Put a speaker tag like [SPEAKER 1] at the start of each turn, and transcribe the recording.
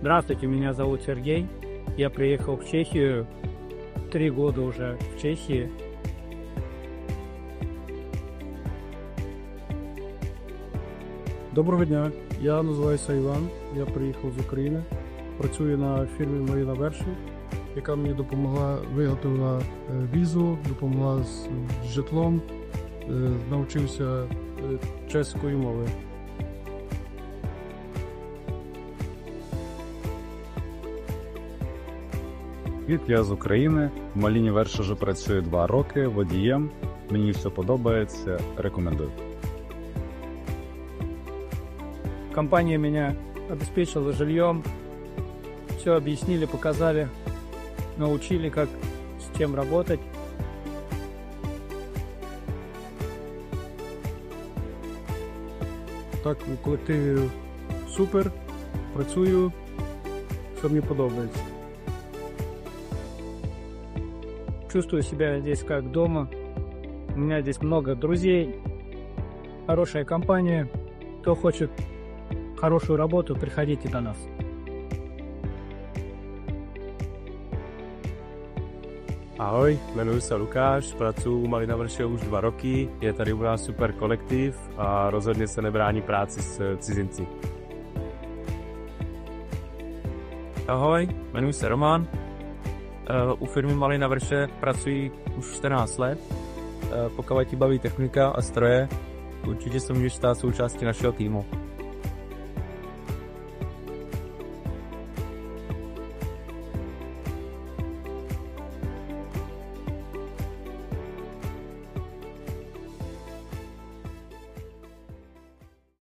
[SPEAKER 1] Здравствуйте, меня зовут Сергей. Я приехал в Чехию. 3 года уже в Чехии.
[SPEAKER 2] Доброго дня, я називаюся Іван, я приїхав з України, працюю на фірмі Маріна Вершів, яка мені допомогла, виготовила візу, допомогла з житлом, навчився чеської мови.
[SPEAKER 3] Привіт, я з України. В Маліні Верш вже працюю 2 роки водієм. Мені все подобається, рекомендую.
[SPEAKER 1] Компания меня обеспечила жильем. Все объяснили, показали, научили, как с чем работать.
[SPEAKER 2] Так, у колективі супер, працюю, все мені подобається.
[SPEAKER 1] Чувствую себя здесь как дома. У меня здесь много друзей. Хорошая компания. Кто хочет хорошую работу, приходите до нас.
[SPEAKER 4] Ahoj, jmenuji se Lukáš, pracuji u Malina Vrše už 2 roky, je tady u nás super kolektiv a rozhodně se nebrání práci s cizinci. Ahoj, jmenuji se Roman, u firmy Malina Vrše pracuji už 14 let. Pokud ti baví technika a stroje, určitě se můžeš stát součástí našeho týmu.